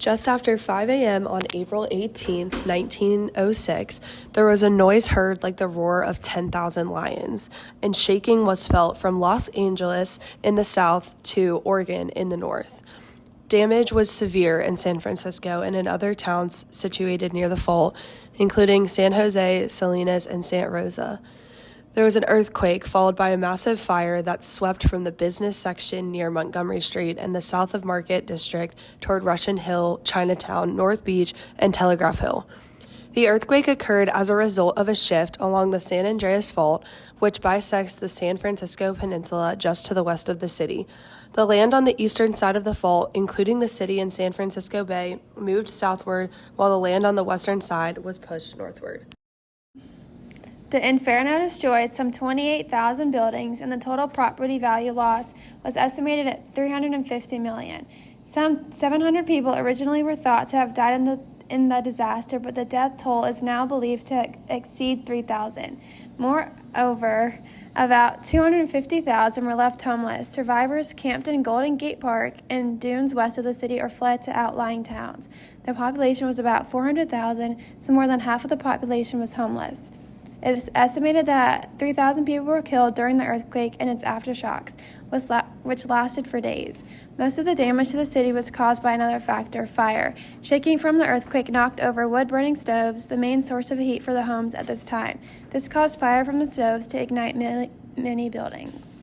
Just after 5 a.m. on April 18, 1906, there was a noise heard like the roar of 10,000 lions, and shaking was felt from Los Angeles in the south to Oregon in the north. Damage was severe in San Francisco and in other towns situated near the fault, including San Jose, Salinas, and Santa Rosa. There was an earthquake followed by a massive fire that swept from the business section near Montgomery Street and the south of Market District toward Russian Hill, Chinatown, North Beach, and Telegraph Hill. The earthquake occurred as a result of a shift along the San Andreas Fault, which bisects the San Francisco Peninsula just to the west of the city. The land on the eastern side of the fault, including the city and San Francisco Bay, moved southward, while the land on the western side was pushed northward. The inferno destroyed some 28,000 buildings, and the total property value loss was estimated at $350 million. Some 700 people originally were thought to have died in the disaster, but the death toll is now believed to exceed 3,000. Moreover, about 250,000 were left homeless. Survivors camped in Golden Gate Park and dunes west of the city or fled to outlying towns. The population was about 400,000, so more than half of the population was homeless. It is estimated that 3,000 people were killed during the earthquake and its aftershocks, which lasted for days. Most of the damage to the city was caused by another factor, fire. Shaking from the earthquake knocked over wood-burning stoves, the main source of heat for the homes at this time. This caused fire from the stoves to ignite many buildings.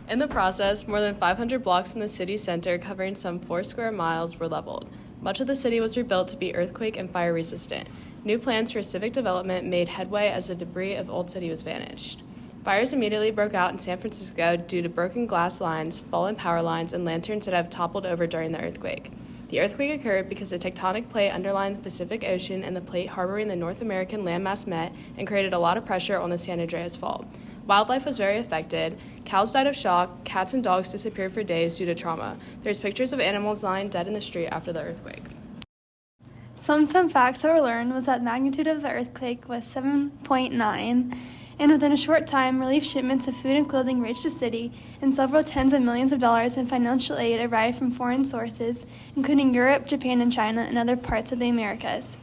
In the process, more than 500 blocks in the city center, covering some 4 square miles, were leveled. Much of the city was rebuilt to be earthquake and fire resistant. New plans for civic development made headway as the debris of Old City was vanished. Fires immediately broke out in San Francisco due to broken glass lines, fallen power lines, and lanterns that have toppled over during the earthquake. The earthquake occurred because the tectonic plate underlying the Pacific Ocean and the plate harboring the North American landmass met and created a lot of pressure on the San Andreas Fault. Wildlife was very affected. Cows died of shock. Cats and dogs disappeared for days due to trauma. There's pictures of animals lying dead in the street after the earthquake. Some fun facts that were learned was that the magnitude of the earthquake was 7.9, and within a short time, relief shipments of food and clothing reached the city, and several tens of millions of dollars in financial aid arrived from foreign sources, including Europe, Japan, and China, and other parts of the Americas.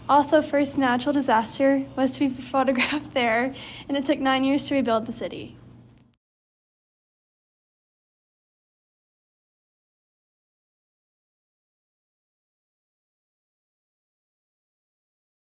Also, first natural disaster was to be photographed there, and it took 9 years to rebuild the city.